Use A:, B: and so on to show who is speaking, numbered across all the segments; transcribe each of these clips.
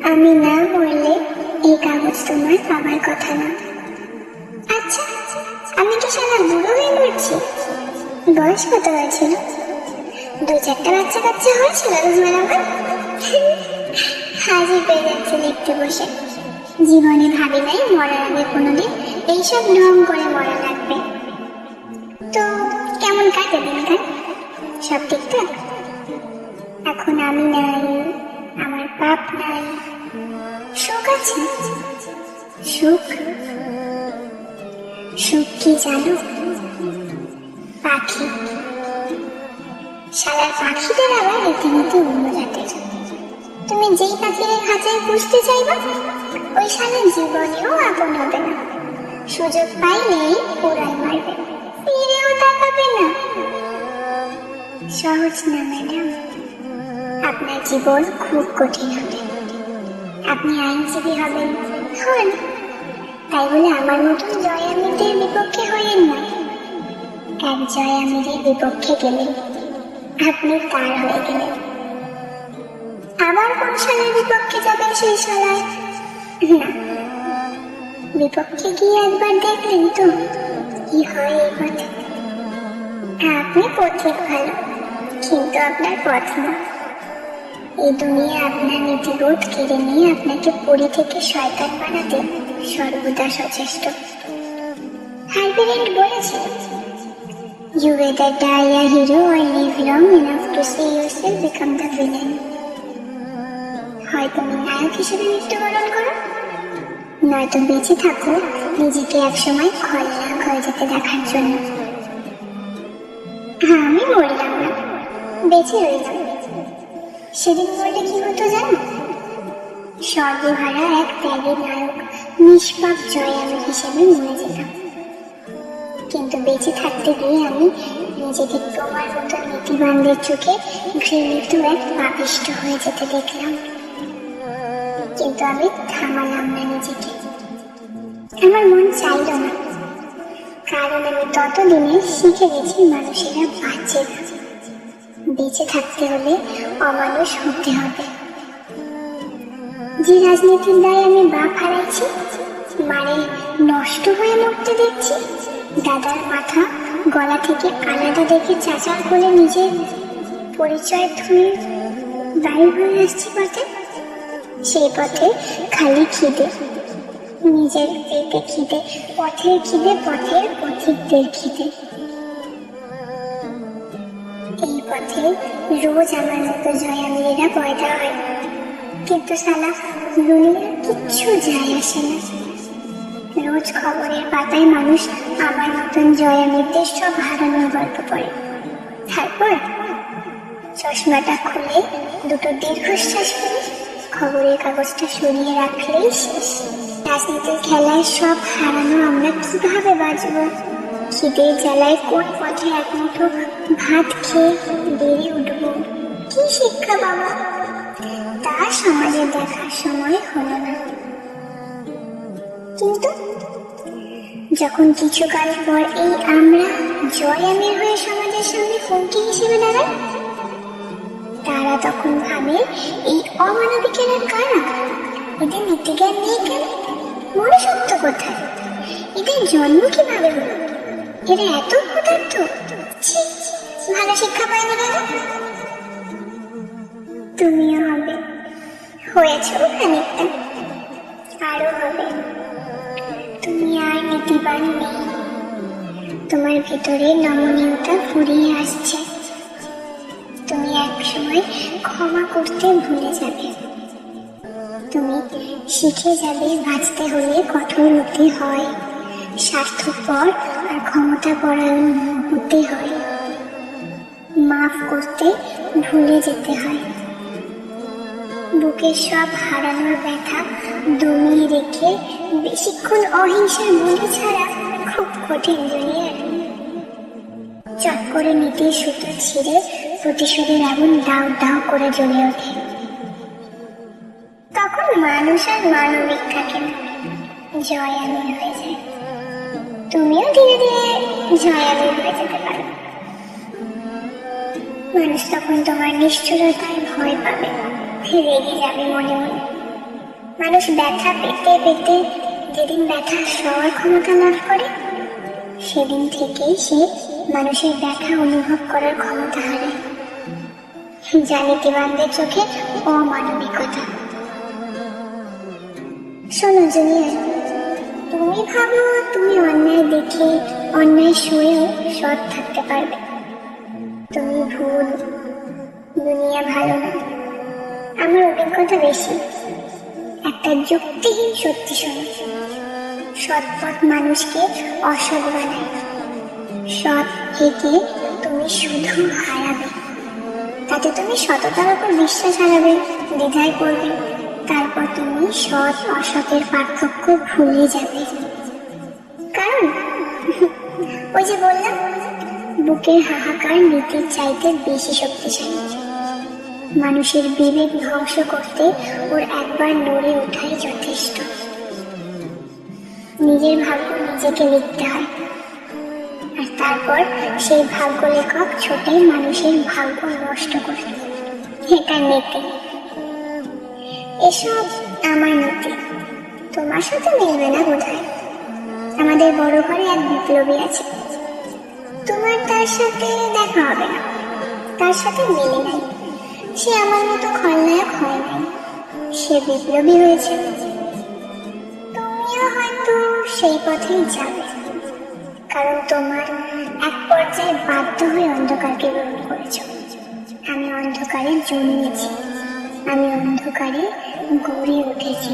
A: আমি না বললে এই কাগজ তোমার পাবার কথা না। আচ্ছা, আমি কি সারা বুড়ো হয়ে মরছি? বয়স কত হয়েছিল? 2-4টা বাচ্চা কাচ্চা হয়েছিল তোমার আমার? হাসি পেয়ে যাচ্ছে লিখতে বসে। জীবনে ভাবি নাই মরার আগে কোনোদিন এইসব ঢং করে মরা লাগবে। তো কেমন কাটে দিনকাল? সব ঠিকঠাক? এখন আমি নাই, আমার পাপ নাই, সুখ আছে। সুখ সুখ কি জানো? পাখি। শালার পাখিদের আবার রীতিনীতি অন্য জাতের। তুমি যেই পাখির খাঁচায় পুষতে চাইবা ওই শালা জীবনেও আপন হবে না। সুযোগ পাইলেই উড়াল মারবে, ফিরেও তাকাবে না। সহজ না ম্যাডাম, আপনার জীবন খুব কঠিন হবে। আপনি আইনজীবী হবেন, হন। তাই বলে আমার মতন জয়ামিদের বিপক্ষে হইলেন না। এক জয়ামিদের বিপক্ষে গেলেন, আপনি তার হয়ে গেলেন। আবার কোন শালার বিপক্ষে যাবেন সেই শালায়? না, বিপক্ষে গিয়ে একবার দেখলেন তো কি হয় এই পথে। আপনি পথিক ভালো, কিন্তু আপনার পথ না। এই দুনিয়া আপনার নীতিবোধ কেড়ে নিয়ে আপনাকে পরি থেকে শয়তান বানাতে সর্বদা সচেষ্ট। হাইবেরেন্ট বলেছিল, You either die a hero or live long enough to see yourself become the villain. হয় তুমি নায়ক হিসেবে মৃত্যুবরণ করো, নয়তো বেঁচে থাকো নিজেকে একসময় খলনায়ক হয়ে যেতে দেখার জন্য। হ্যাঁ, আমি মরলাম না, বেঁচে রইলাম। সেদিন মরলে কি হতো জানো? সর্বহারা এক ত্যাগী নায়ক, নিষ্পাপ জয়ামি হিসেবে মরে যেতাম। কিন্তু বেঁচে থাকতে গিয়ে আমি নিজেকে তোমার মতো নীতিবানদের চোখে ঘৃণিত এক পাপিষ্ঠ হয়ে যেতে দেখলাম। কিন্তু আমি থামালাম না নিজেকে। আমার মন চাইল না, কারণ আমি ততদিনে শিখে গেছি মানুষেরা বাঁচে না। বেঁচে থাকতে হলে অমানুষ হতে হবে। যে রাজনীতির দায় আমি বাপ হারাইছি, মানে নষ্ট হয়ে মরতে দেখছি, দাদার মাথা গলা থেকে আলাদা দেখে চাচার কোলে নিজের পরিচয় ধুয়ে বাড়ি হয়ে আসছি পথে, সেই পথে খালি খিদে, নিজের পেটে খিদে, পথের খিদে, পথের পথিকদের খিদে। এই পথে রোজ আমার মতো জয়ামিরা পয়দা হয়, কিন্তু সালা দুনিয়ার কিচ্ছু যায় আসে না। রোজ খবরের পাতায় মানুষ আমার মতন জয়ামিদের সব হারানোর গল্প পড়ে। তারপর চশমাটা খুলে দুটো দীর্ঘশ্বাস ফেলে খবরের কাগজটা সরিয়ে রাখলেই শেষ। রাজনীতির খেলায় সব হারানো আমরা কিভাবে বাঁচব? খিদের জ্বালায় কোন পথে একমুঠো ভাত খেয়ে বেড়ে উঠব? কি শিক্ষা বাবা? তা সমাজে দেখার সময় হলো না। কিন্তু যখন কিছুকাল পর এই আমরা জয়ামির হয়ে সমাজের সামনে হুমকি হিসেবে দাঁড়াই, তারা তখন ভাবে এই অমানবিকেরা কারা? এদের নীতিজ্ঞান নেই কেন? মনুষ্যত্ব কোথায়? এদের জন্ম কিভাবে হলো? এরা এত ক্ষুধার্ত? ভালো শিক্ষা পায়নি দাদা? তুমিও হবে, হয়েছ খানিকটা, আরো হবে। তুমি আর নীতিবান নেই, তোমার ভিতরে নমনীয়তা ফুরিয়ে আসছে। তুমি একসময় ক্ষমা করতে ভুলে যাবে। তুমি শিখে যাবে বাঁচতে হলে কঠোর হতে হয়, স্বার্থপর আর ক্ষমতা পরায়ণ হতে হয়, মাফ করতে ভুলে যেতে হয়। বুকের সব হারানোর ব্যথা দমিয়ে রেখে বেশিক্ষণ অহিংসার গুলি ছাড়া খুব কঠিন দুনিয়ার। চট করে নীতির সূত্র ছিঁড়ে প্রতিশোধের আগুন দাও দাও করে জ্বলে ওঠে। তখন মানুষ আর মানবিক থাকে না, জয়ামি হয়ে যায়। তুমিও ধীরে ধীরে জয়ামি হয়ে যেতে পারো। মানুষ তখন তোমার নিষ্ঠুরতায় ভয় পাবে, রেগে যাবে মনে মনে। মানুষ ব্যথা পেতে পেতে যেদিন ব্যথা সওয়ার ক্ষমতা লাভ করে, সেদিন থেকেই সে মানুষের ব্যথা অনুভব করার ক্ষমতা হারায়। যা নীতিবানদের চোখে অমানবিকতা। শোনো জুনিয়র, তুমি ভাবো তুমি অন্যায় দেখে অন্যায় শুয়েও সৎ থাকতে পারবে। তুমি ভুল। দুনিয়া ভালো না। আমার অভিজ্ঞতা বেশি। একটা যুক্তিহীন সত্যি শোনো, সৎপথ মানুষকে অসৎ বানায়। সৎ থেকে তুমি শুধু হারাবে। তাতে তুমি সততার উপর বিশ্বাস হারাবে, দ্বিধায় পড়বে। তারপর তুমি সৎ অসতের পার্থক্য ভুলে যাবে। কারণ ওই যে বললাম, বুকের হাহাকার নীতির চাইতে বেশি শক্তিশালী। মানুষের বিবেক ধ্বংস করতে ওর একবার নড়ে ওঠাই যথেষ্ট। নিজের ভাগ্য নিজেকে লিখতে হয়, আর তারপর সেই ভাগ্য লেখক ছোটে মানুষের ভাগ্য নষ্ট করে। এটা নীতি। এসব আমার নীতি, তোমার সাথে মিলবে না বোধহয়। আমাদের বড় ঘরে এক বিপ্লবী আছে, তোমার তার সাথে দেখা হবে না। তার সাথে মিলে নাই। সে আমার মতো খলনায়ক হয় নাই, সে বিপ্লবী হয়েছে। তুমিও হয়তো সেই পথেই যাবে, কারণ তোমার এক পর্যায়ে বাধ্য হয়ে অন্ধকারকে গ্রহণ করেছ। আমি অন্ধকারে জন্মেছি, আমি অন্ধকারে গড়ে উঠেছি।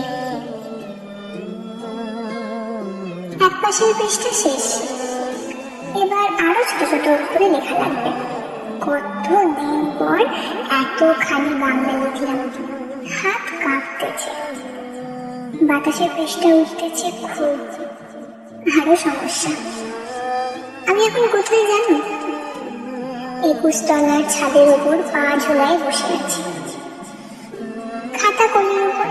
A: এক পাশের পৃষ্ঠা শেষ। এবার আরো ছোট ছোট করে লেখা লাগবে। কতদিন পর এতখানি বাংলা লিখলাম, হাত কাঁপতেছে, বাতাসের পৃষ্ঠা উঠতেছে খুব। আরো সমস্যা। আমি এখন কোথায় জানো? 21 তলার ছাদের উপর পা ঝোলায় বসে আছি, খাতা কোণের উপর,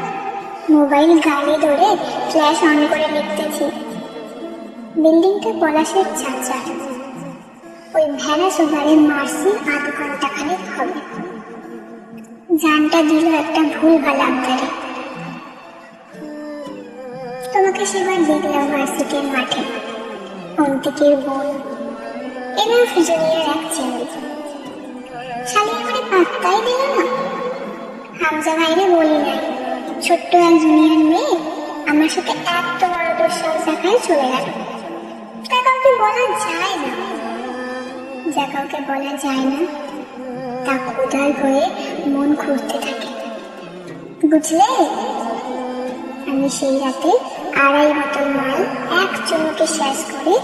A: মোবাইল গালে ধরে ফ্ল্যাশ অন করে লিখতেছি। বিল্ডিংটা পলাশের চাচা। ওই ভেড়া সুগারের মার্সি আধ ঘন্টা খানিক হবে। জানটা দিল একটা ভুল ভালো আবদারে। তোমাকে সেবার দেখলাম ভার্সিটির মাঠে, অন্তিকের বোন, এবার জুনিয়র এক চেঙ্গি। শালি আমার পাত্তাই দিল না। হামজা ভাইরে বলি নাই, ছোট্ট এক জুনিয়র মেয়ে আমার সাথে এত বড় দুঃসাহস দেখায় চলে গেল। তা কাউকে বলা যায় না। যা কাউকে বলা যায় না, তা ক্ষুধার হয়ে মন খুঁজতে থাকে, বুঝলে? আমি সেই রাতে 2.5 বোতল মাল এক চুমুকে শেষ করে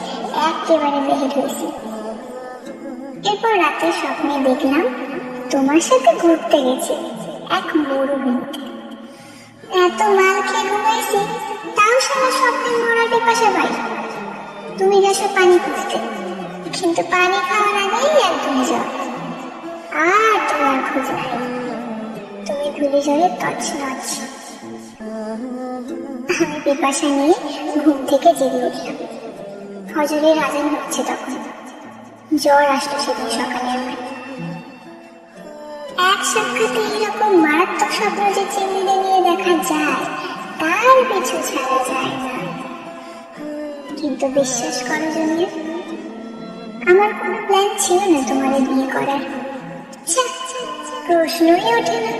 A: একেবারে বের হয়েছি। এরপর রাতে স্বপ্নে দেখলাম তোমার সাথে ঘুরতে গেছি এক মরুভূমিতে। এত মাল খেয়ে ঘুমাইছি, তাও সারা স্বপ্নে মরার পিপাসা পাই। তুমি গেছো পানি খুঁজতে, কিন্তু পানি খাওয়ার আগেই একদম যাও, আর তোমার খোঁজ নাই। তুমি ধুলি ঝরে তছনছ। আমি পিপাসা নিয়ে ঘুম থেকে জেগে উঠলাম। ফজরের আজান হচ্ছে তখন। জ্বর আসলো সেদিন সকালে আমার। এক সাক্ষাতে এরকম মারাত্মক স্বপ্ন যে চিংড়িদের নিয়ে দেখা যায়, তার পিছু ছাড়া যায় না। কিন্তু বিশ্বাস করো জুনিয়র, আমার কোনো প্ল্যান ছিল না তোমাদের বিয়ে করার। প্রশ্নই ওঠে না।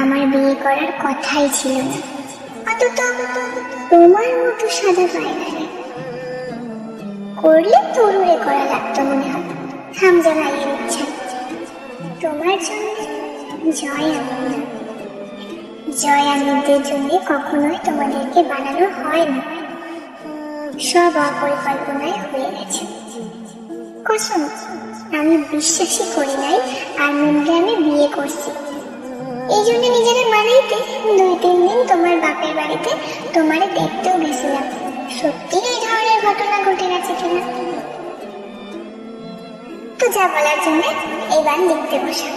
A: আমার বিয়ে করার কথাই ছিল না, অন্তত তোমার মতো সাদা পায়গারে। করলে তরুণে করা লাগতো মনে হয়, হামজা ভাইয়ের ইচ্ছা। তোমার জন্য জয় আমিন। জয় আমিনদের জন্য কখনোই তোমাদেরকে বানানো হয় না, সব অপরিকল্পনায় হয়ে গেছে। কসম, আমি বিশ্বাসই করি নাই আমিনকে আমি বিয়ে করছি। এই জন্য নিজেরা বানাইতে 2-3 দিন তোমার বাপের বাড়িতে তোমারে দেখতেও গেছিলাম, সত্যি এই ধরনের ঘটনা ঘটে গেছে কিনা। তো যা বলার জন্য এবার লিখতে বসা।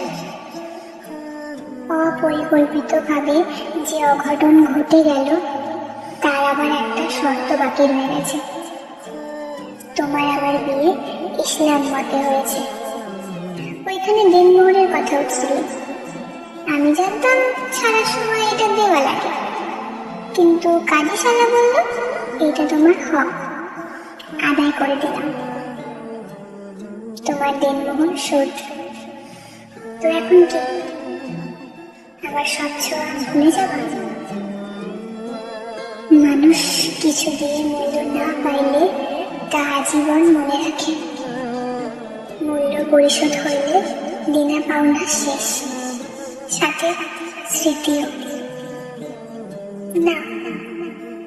A: অপরিকল্পিত ভাবে যে অঘটন ঘটে গেল, তার আবার একটা শর্ত বাকি রয়ে গেছে। তোমার আমার বিয়ে ইসলাম মতে হয়েছে। ওইখানে দিনমোহরের কথা উঠছিল। আমি জানতাম সারা সময় এটা দেওয়া লাগে, কিন্তু কাজী শালা বলল এটা তোমার হক, আদায় করে দিলাম। তোমার দেনমোহর শোধ। তো এখন কি আমার সব ছোঁয়া ভুলে যাবে? মানুষ কিছু দিয়ে মূল্য না পাইলে তা আজীবন মনে রাখে। মূল্য পরিশোধ হইলে দিনা পাওনা শেষ, সাথে স্মৃতিও। না,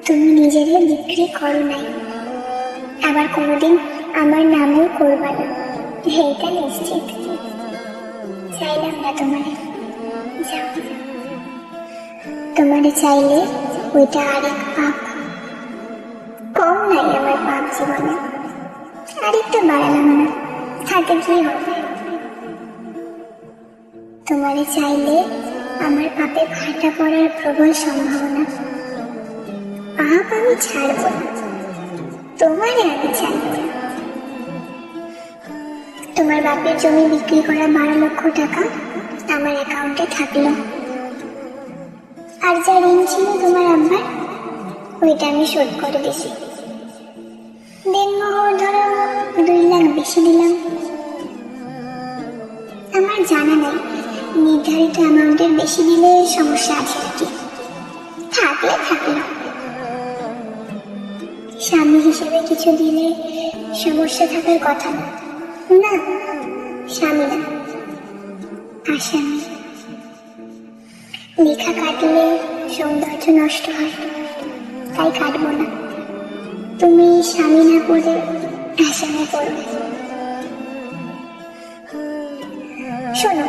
A: তুমি নিজেদের বিক্রি করো নাই, আবার কোনোদিন আমার নামেও করবা না, এইটা নিশ্চিত। চাইলাম না তোমারে, যাও। তোমারে চাইলে ওইটা আরেক পাপ। কম নাই আমার পাপ জীবনে, আরেকটা বাড়ালাম না, তাতে কি হবে? তোমারে চাইলে আমার পাপে ভাটা পড়ার প্রবল সম্ভাবনা। পাপ আমি ছাড়ব না, তোমারে আমি চাইব। তোমার বাপের জমি বিক্রি করা 12 লক্ষ টাকা আমার অ্যাকাউন্টে থাকলো, আর যা ঋণ ছিল তোমার আব্বার, ওইটা আমি শোধ করে দিছি। দেনমোহর ধরো 2 লাখ বেশি দিলাম। আমার জানা নাই নির্ধারিত অ্যামাউন্টের বেশি দিলে সমস্যা আছে নাকি, থাকলে থাকলো। স্বামী হিসেবে কিছু দিলে সমস্যা থাকার কথা না। না, স্বামী না, আসামি। লেখা কাটলে সৌন্দর্য নষ্ট হয়, তাই কাটবো না। তুমি স্বামী না পড়ে আসামি পড়বে। শোনো,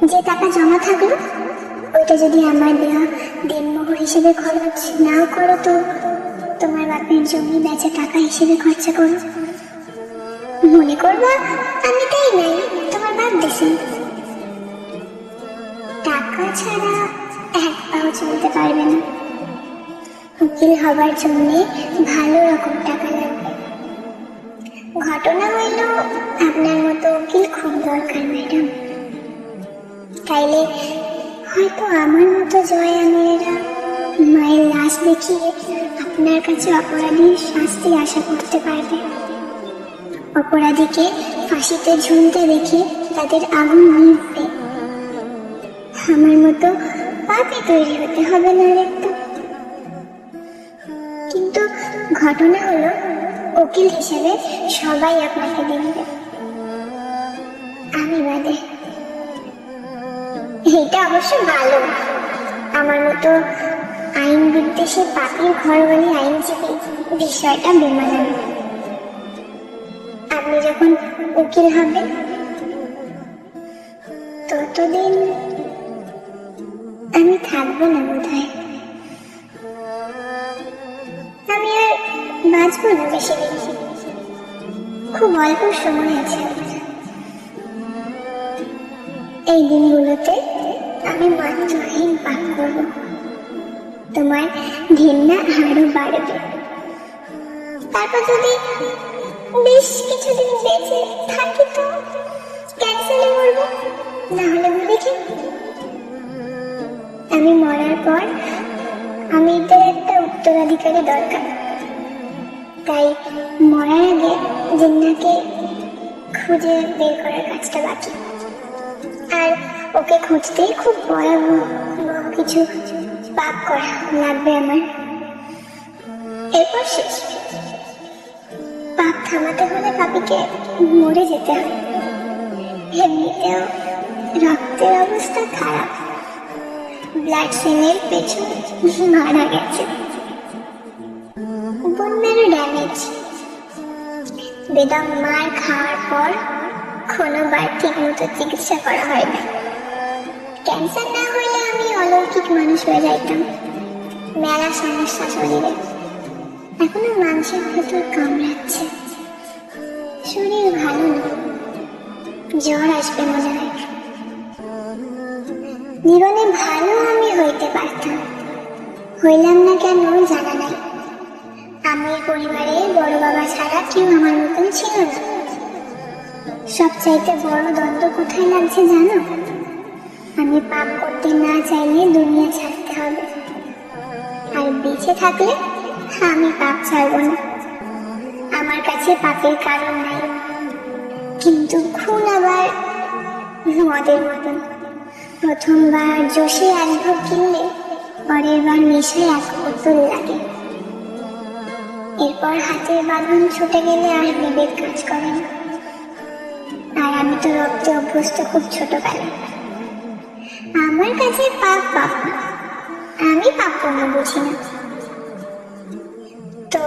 A: যে টাকা জমা থাকলো ওইটা যদি আমার দেওয়া দেনমোহর হিসেবে খরচ নাও করো, তো তোমার বাপের জমি বেচা টাকা হিসেবে খরচা করো। মনে করবা আমি তাই নাই, তোমার বাপ দেশে। টাকা ছাড়া এক পাও চলতে পারবে না। উকিল হবার জন্য ভালো রকম টাকা লাগবে। ঘটনা হইল আপনার মতো উকিল খুব দরকার ম্যাডাম। তাইলে হয়তো আমার মতো জয়া মেয়েরা মায়ের লাশ দেখিয়ে আপনার কাছে অপরাধীর শাস্তি আশা করতে পারবে। অপরাধীকে ফাঁসিতে ঝুলতে দেখে তাদের আগুন নিভবে। আমার মতো পাপে তৈরি হতে হবে না আরেকটা। কিন্তু ঘটনা হলো উকিল হিসেবে সবাই আপনাকে দেখবে, আমি বাদে। এটা অবশ্য ভালো, আমার মতো আইন বিদ্বেষে পাপির ঘরবাড়ি আইনজীবী বিষয়টা বেমানান। আপনি যখন উকিল হবেন ততদিন আমি থাকবো না বোধহয়। আমি আর বাঁচবো না বেশি দিন, খুব অল্প সময় আছে। এই দিনগুলোতে আমি মাত্রহীন পাপ করব, তোমার ঘৃণা আরো বাড়বে। তারপর যদি বেশ কিছুদিন বেঁচে থাকি তো ক্যান্সারে মরবো, না হলে মরে কি? আমি মরার পর আমি এদের একটা উত্তরাধিকারী দরকার। তাই মরার আগে জিন্নাকে খুঁজে বের করার কাজটা বাকি। আর ওকে খুঁজতেই খুব ভয়াবহ কিছু পাপ করা লাগবে আমার। এরপর শেষ। পাপ থামাতে হলে পাপিকে মরে যেতে হবে। এমনিতেও রক্তের অবস্থা খারাপ, ব্লাড সেলের পেছনে মারা গেছে, বোনেরও ড্যামেজ। বেদম মার খাওয়ার পর কোনোবার ঠিক মতো চিকিৎসা করা হয় না। ক্যান্সার না হইলে আমি অলৌকিক মানুষ হয়ে যাইতাম। মেলা সমস্যা শরীরে, এখনো মাংসের ভেতর কামড়াচ্ছে। শরীর ভালো না, জ্বর আসবে মনে হয়। জীবনে ভালো আমি হইতে পারতাম, হইলাম না কেন জানা নাই। আমি পরিবারে বড় বাবা ছাড়া কেউ আমার মতন ছিল না। সবচাইতে বড় দ্বন্দ্ব কোথায় লাগছে জানো? আমি পাপ করতে না চাইলে দুনিয়া ছাড়তে হবে, আর বেঁচে থাকলে আমি পাপ ছাড়বো না। আমার কাছে পাপের কারণ নাই, কিন্তু খুন আবার মদের মতন। প্রথমবার জোশে এক ঢোক কিনলে পরের বার নেশায় এক বোতল লাগে। এরপর হাতের বাঁধন ছুটে গেলে আর বিবেক কাজ করে না। আর আমি তো রক্তে অভ্যস্ত খুব ছোটবেলায়। আমার কাছে পাপ পাপ না, আমি পাপ পুণ্য বুঝি না। তো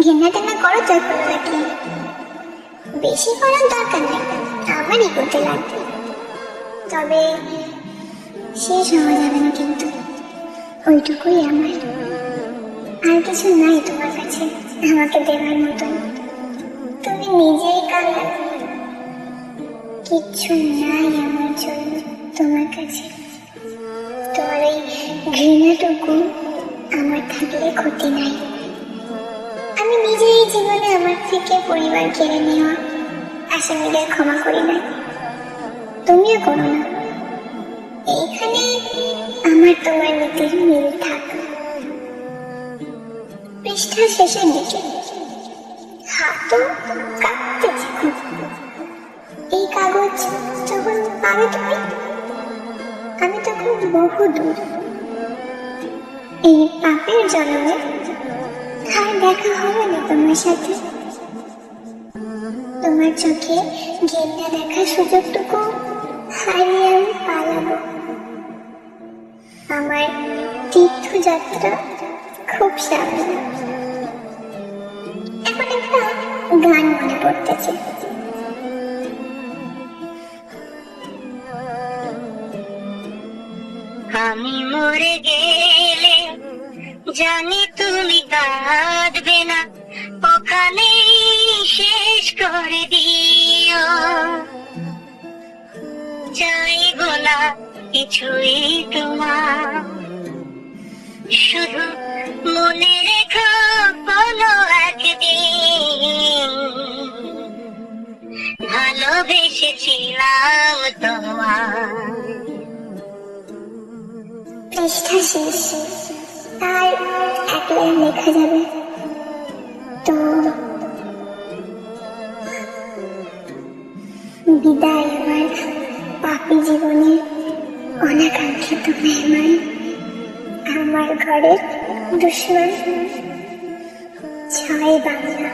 A: ঘেন্না টেন্না করো তো এখন নাকি? বেশি করার দরকার নেই, আমারই করতে লাগবে। তবে শেষ হওয়া যাবে না কিন্তু, ওইটুকুই আমার। আর কিছু নাই তোমার কাছে আমাকে দেওয়ার মতন। তুমি নিজেই কালা, কিচ্ছু নাই আমার জন্য তোমার কাছে। তোমার ওই ঘৃণাটুকু আমার থাকলে ক্ষতি নাই। আমি নিজেই জীবনে আমার থেকে পরিবার কেড়ে নেওয়া আসামিদের ক্ষমা করি না, তুমিও করো না। এইখানে আমার তোমার নীতির মিল থাক। পৃষ্ঠা শেষের দিকে হাতও কাঁপতেছে খুব। এই কাগজ যখন পাবে তুমি, আমি তখন বহু দূর। এই পাপের জন্মে আর দেখা হবে না তোমার সাথে। তোমার চোখে ঘেন্না দেখার সুযোগটুকু হারিয়ে আমি পালাবো। আমার তীর্থযাত্রা খুব সামনে। এখন একটা গান মনে পড়তেছে।
B: আমি মরে গেলে জানি তুমি কাঁদবে না, ওখানে শেষ করে দিও। চাইব না কিছুই তোমার, শুধু মনে রেখো কোনো একদিন ভালোবেসেছিলাম তোমার।
A: পৃষ্ঠা শেষ, আর এক লাইন লেখা যাবে। তো বিদায় আমার পাপী জীবনের অনাকাঙ্ক্ষিত মেহমান, আমার ঘরের দুশ্মন। জয় বাংলা।